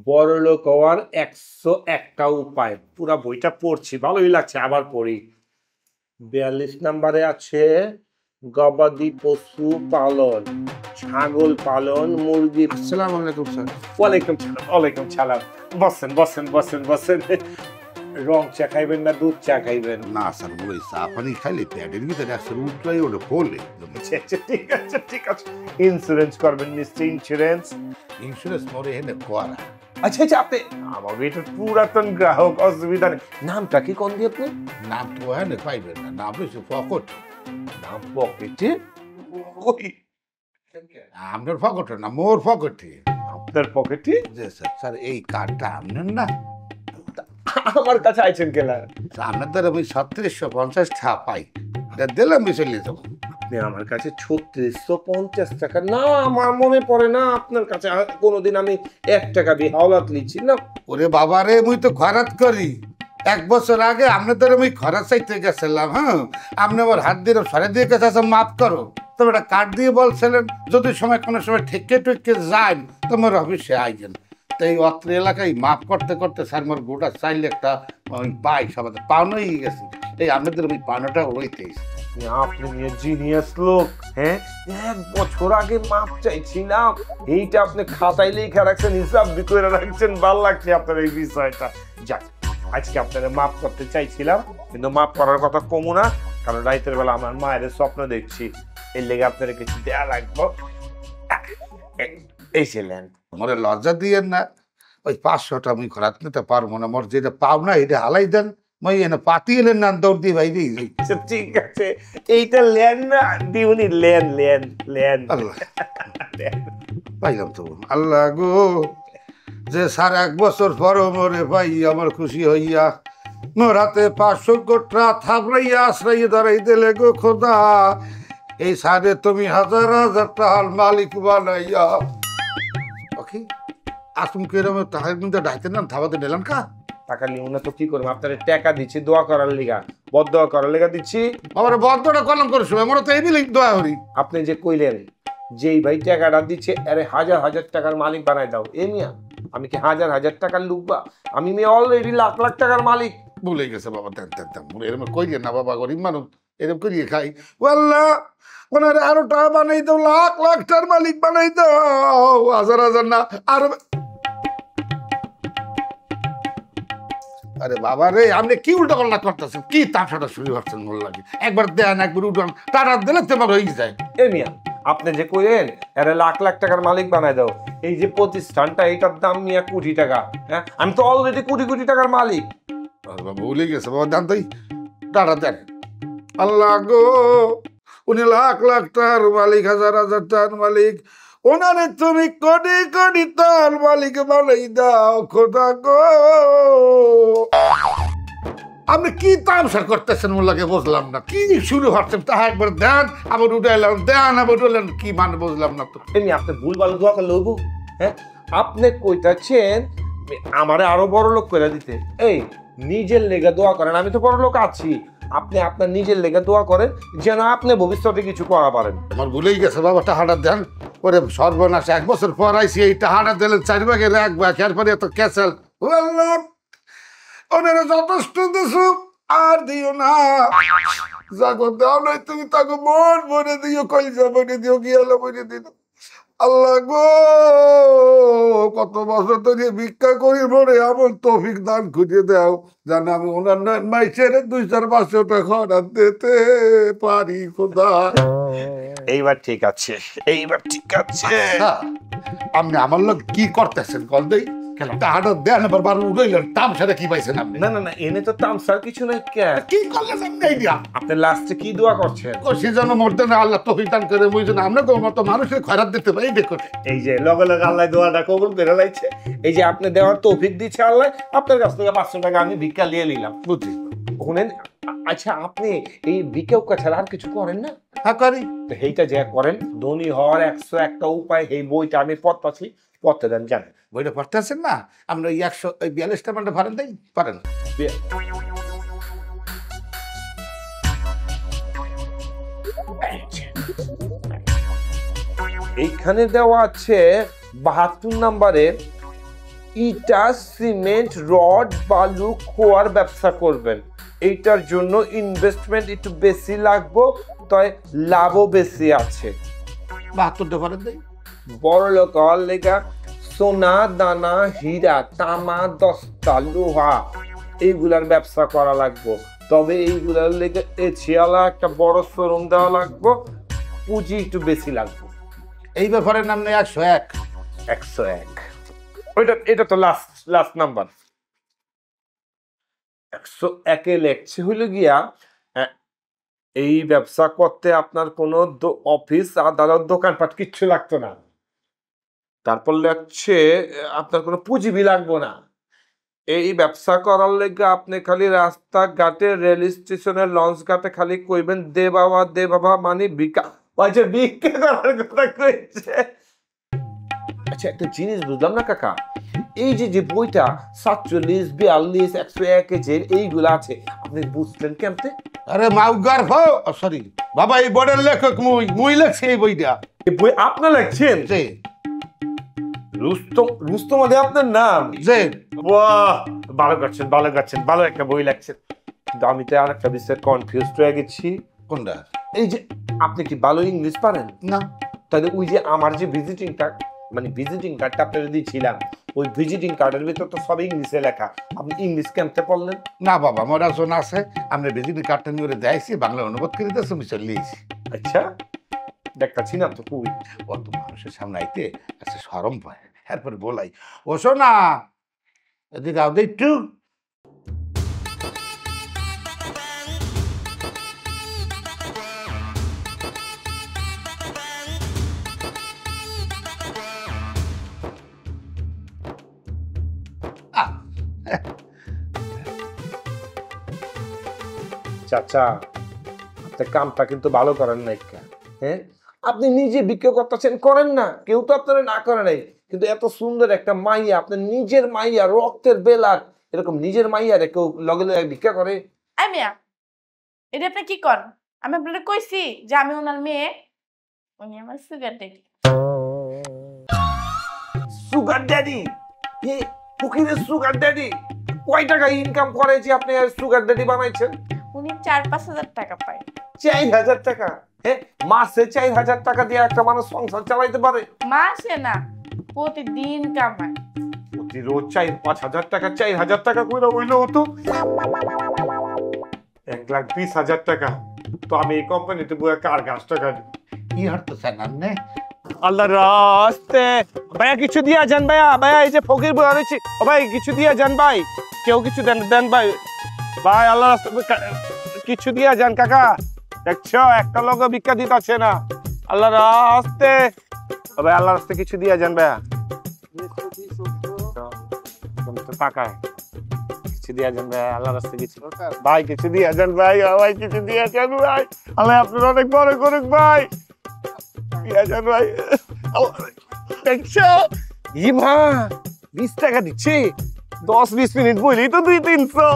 বড়লোক হওয়ার 101টা উপায়। পুরা বইটা পড়ছি, ভালোই লাগছে, আবার পড়ি। 42 নম্বরে আছে গবাদি পশু পালন, ছাগল পালন, মুরগি। আসসালামু আলাইকুম স্যার। ওয়ালাইকুম সালাম। ওয়ালাইকুম সালাম। বসেন বসেন বসেন বসেন। রং চা খাইবেন না দুধ চা খাইবেন? না স্যার, ওই চা পানি খাইলে পেটের ভিতরে আসলে উঠলাই ওটা পড়লে। আচ্ছা ঠিক আছে ঠিক আছে। ইন্স্যুরেন্স করবেন নিশ্চয়ই? ইন্স্যুরেন্স ইন্স্যুরেন্স মরে এনে করা। আচ্ছা আচ্ছা, আপনি আমার এটার পুরাতন গ্রাহক, অসুবিধা নেই। নামটা কি কোন দিয়ে আপনি? নাম তো এনে পাইবেন না, নাম হচ্ছে ফকট। নাম পকেটে? ওই আপনার ফকটে না, মোর ফকটে। আপনার পকেটে? জি স্যার। স্যার এই কার্ডটা আপনার না? আমার কাছে আইছেন কেলা? আপনার দ্বারা আমি 3650 টাকা পাই, এটা দিলাম চলে যাবো। আপনি আমার কাছে 3650 টাকা? না, আমার মনে পড়ে না আপনার কাছে কোনোদিন আমি 1 টাকা দিয়ে হাওলাত লিছি না। ওরে বাবা রে, মুই তো খরাত করি। 1 বছর আগে আপনার দ্বারা আমি খরাত চাইতে গেছিলাম। হ্যাঁ, আপনি আমার হাত দিয়ে সরে দিয়ে গেছে, মাফ করো। তবে একটা কার্ড দিয়ে বলছিলেন যদি সময় কোনো সময় ঠেকে ঠেকে যান তোমার অফিসে আইছেন। তো এই অত্র এলাকায় মাফ করতে করতে স্যার মোর গোটা চাইলে একটা পাই সবাই পাওনাই গেছি। এই আপনাদের ওই পাওনাটা রইতেই। আপনি জিনিয়াস লোক। হ্যাঁ, 1 বছর আগে মাপ চাইছিলাম, এইটা আপনি খাতায় লেখা রাখছেন, হিসাব করে রাখছেন। ভালো লাগছে আপনার এই বিষয়টা। যাক, আজকে আপনারা মাপ করতে চাইছিলাম, কিন্তু মাপ করার কথা কমু না, কারণ রাতের বেলা আমার মায়ের স্বপ্ন দেখছি, এর লেগে আপনারা কিছু দেয়া লাগবো। এই ছিলেন। মোরে লজ্জা দিয়েন না, ওই 500টা আমি খরাত নিতে পারবো না। মোর যেটা পাও না এটা হালাই দেন, মই এনে পাতিয়ে এলেন না দৌড় দিয়ে বাইরে। আচ্ছা ঠিক আছে, এইটা লেন না দিউনি, লেন লেন লেন। আল্লাহ পাইলাম তো। আল্লাহ গো, যে স্যার 1 বছর পর মরে ভাই আমার খুশি হইয়া মোর হাতে 500 কোটা থাপড়াইয়া আশ্রয় দাঁড়াই দিলে গো খোদা। এই সারে তুমি হাজার হাজার টাকার মালিক বানাইয়া। ওকে আসুন কেরম টাকার কিন্তু ডাইতে না থাবাতে নিলাম কা টাকা নিও না তো কি করবো? আপনার টাকা দিচ্ছি দোয়া করার লিগা, বদদোয়া করার লিগা দিচ্ছি। আমার বদ্ধটা কলম করে শুনে মোর তো এই বিলিং দোয়া করি। আপনি যে কইলেন যেই ভাই টাকাটা দিচ্ছে আরে হাজার হাজার টাকার মালিক বানাই দাও, এ মিয়া আমি কি হাজার হাজার টাকার লুকবা? আমি মেয়ে অলরেডি লাখ লাখ টাকার মালিক। ভুলে গেছে বাবা, দেন দেন দেন এরকম কইলেন না বাবা, গরিব মানুষ এরকম করিয়ে খাই। আল্লাহ ওনারে আরো টাকা বানাই দাও, লাখ লাখ টাকার মালিক বানাই দাও, হাজার হাজার না আরো। আরে বাবা রে, আপনি কি উল্টা পাল্টা করতেছেন? কি তামসাটা শুরু করছেন? মন লাগে একবার দেন, একবার উঠান, টাকা দিলে তোমার হয়ে যায়। এ মিয়া আপনি যে কইলেন আরে লাখ লাখ টাকার মালিক বানাই দাও, এই যে প্রতিষ্ঠানটা এটার দাম মিয়া কোটি টাকা। হ্যাঁ, আমি তো অলরেডি কোটি কোটি টাকার মালিক। বাবা ভুলে গেছে বাবা, দেন তাই টাকা দেন। আল্লাহ গো, উনি লাখ লাখ টাকার মালিক, হাজার হাজার টাকার মালিক, ওনারে তুমি কোটি কোটি টাকার মালিক বানাই দাও খোদা গো। আপনি কি তামসা করতেছেন? মন লাগে বুঝলাম না, কি শুরু হচ্ছেন? তাহা একবার দেন, আবার উঠাইলাম, দেন আবার উঠাইলেন, কি মানে বুঝলাম না তো। এমনি আপনি ভুল ভালো দোয়া করলে হইব? হ্যাঁ, আপনি কইতাছেন আমারে আরো বড় লোক করে দিতে। এই নিজের লেগে দোয়া করেন, আমি তো বড় লোক আছি। আপনি আপনার নিজের লেগে দোয়া করেন যেন আপনি ভবিষ্যতে কিছু করা পারেন। আমার ভুলেই গেছে বাবা, টাকাটা দেন। ওরে সর্বনাশ, 1 বছর পর আইসি, এই টাকাটা দিলেন 4 ভাগের 1 ভাগ, এরপরে এত ক্যাসেল। ওনারা যথেষ্ট দিছো, আর দিও না। যাগো দাও নাই তুমি, তাকে মন বনে দিও, কলিজা বনে দিও, গিয়ালা বনে দিও। আল্লাহ গো, কত বছর ধরে ভিক্ষা করি, মরে আমার তৌফিক দান খুঁজে দাও, জানো আমি ওনার মাইসের 2-4-500 টাকা দিতে পারি খোদা। এইবার ঠিক আছে, এইবার ঠিক আছে। আপনি আমার লোক কি করতেছেন কল দেই? টাকাটা দেন, আবার বার উড়াইলেন, তামসাটা কি পাইছেন আপনি? না না না, এনে তো তামসার কিছু নাই। কি করলেন আপনি? আইডিয়া আপনি লাস্টে কি দোয়া করছেন? সে যেন মরতে না আল্লাহ তৌফিক দান করে, মুই যেন আপনাকে মতো মানুষের খয়রাত দিতে পারি। দেখুন এই যে লগে লগে আল্লাহ দোয়াটা কবুল করে লাইছে। এই যে আপনি দেওয়ার তৌফিক দিচ্ছে আল্লাহ, আপনার কাছ থেকে 500 টাকা আমি ভিক্ষা নিয়ে নিলাম। বুঝছি। শুনেন, আচ্ছা আপনি এই ভিক্ষা ছাড়া আর কিছু করেন না? হ্যাঁ করি। তো এইটা যে করেন, ধনী হওয়ার 101টা উপায়, এই বইটা আমি পড়তাছি, পড়তে দেন। জানেন বইটা পড়তে আছেন না? আমরা ওই 142টা মানে পারেন তাই পারেন। এইখানে দেওয়া আছে 72 নম্বরে ইটা সিমেন্ট রড বালু খোয়ার ব্যবসা করবেন। এইটার জন্য ইনভেস্টমেন্ট একটু বেশি লাগবো, তাই লাভও বেশি আছে। 72টা পারেন দেই। বড় লোক হওয়ার লেগা সোনা দানা হীরা তামা দস্তা লোহা এইগুলার ব্যবসা করা লাগবো। তবে এইগুলার লেগে এছিয়ালা একটা বড় শোরুম দেওয়া লাগবো, পুঁজি একটু বেশি লাগবে। এই ব্যাপারের নাম নেই 101। 101 এটা তো লাস্ট নাম্বার। 101 লেখছে হইলো গিয়া এই ব্যবসা করতে আপনার কোনো অফিস আদালত দোকানপাট কিচ্ছু লাগতো না। তারপর লেখছে আপনার কোনো পুঁজিবি লাগবো না। এই ব্যবসা করার লেগে আপনি খালি রাস্তাঘাটে রেল স্টেশনের লঞ্চ ঘাটে খালি কইবেন দে বাবা মানে ভিক্ষা করার কথা কইছে। আচ্ছা একটা জিনিস বুঝলাম না কাকা, এই যে বইটা 47 42 101 যে এইগুলা আছে আপনি বুঝলেন কেমতে? আরে মাউগার সরি বাবা, এই বড়ের লেখক মুই লেখছি এই বইটা। এই বই আপনি লিখছেন? জি। রুস্তম আলী আপনার নাম? জি। বাহ, ভালো করছেন, ভালো একটা বই লিখছেন। কিন্তু আমি তো আর একটা বিষয়ে কনফিউজড হয়ে গেছি। কোনটা? এই যে আপনি কি ভালো ইংলিশ পারেন? না। তাহলে ওই যে আমার যে ভিজিটিং কার্ডটা আপনার দিয়েছিলাম, ওই ভিজিটিং কার্ডের ভিতর তো সব ইংলিশে লেখা, আপনি ইংলিশ কেমতে পড়লেন? না বাবা, মোরা জন আছে, আমরা ভিজিটিং কার্ডটা নিয়ে দেখাইছি, বাংলা অনুবাদ করে দিয়েছি, আমি চলে এসেছি। আচ্ছা, দেখতাছি না তো খুবই। অত মানুষের সামনে আইতে একটা শরম পায়, এরপরে বলাই ও শোনা এদিকে আও একটু। চাচা, আপনি কামটা কিন্তু ভালো করেন নাই। হ্যাঁ, আপনি নিজে বিক্রি করতেছেন, করেন না, কেউ তো আপনারা না করে নাই। কিন্তু এত সুন্দর একটা মাইয়া, আপনার নিজের মাইয়া, রক্তের বেলার, এরকম নিজের মাইয়া রে কেউ লগে লগে ভিক্ষা করে? আই মিয়া, এটা আপনি কি করেন? আমি আপনারা কইছি যে আমি ওনার মেয়ে, উনি আমার সুগার ড্যাডি। Sugar daddy? এই ফকিরের সুগার ড্যাডি কয় টাকা ইনকাম করে যে আপনি সুগার ড্যাডি বানাইছেন? উনি 4-5 হাজার টাকা পায়। 4000 টাকা? হ্যাঁ, মাসে 4000 টাকা দিয়ে একটা মানুষ সংসার চালাইতে পারে? মাসে না, প্রতিদিন কামায়। প্রতি রোজ 4-5 হাজার টাকা, 4000 টাকা করে হইলো হতো 1,20,000 টাকা। তো আমি এই কোম্পানিতে বইয়া কার গাছ টাকা দিই? কি হাঁটতেছেন আপনি? আল্লাহ রাস্তে ভাইয়া কিছু দিয়া যান, ভাইয়া এই যে ফকির বই আনেছি, ও ভাই কিছু দিয়া যান, ভাই কেউ কিছু দেন ভাই আল্লাহ রাস্তে কিছু দিয়া যান। কাকা দেখছো একটা লোক ভিক্ষা দিতেছে না, আল্লাহ রাস্তে ভাই, আল্লাহ রাস্তে কিছু দিয়া যান ভাইয়া, টাকায় কিছু দিয়া যান ভাই, আল্লাহ রাস্তে কিছু ভাই, কিছু দিয়া যান ভাই, কিছু দিয়া যান ভাই, আল্লাহ আপনার অনেক বড় করুক ভাই, দিয়া যান ভাই। দেখছো ই মা 20 টাকা দিচ্ছি, 10-20 মিনিট বইলেই তো 200-300।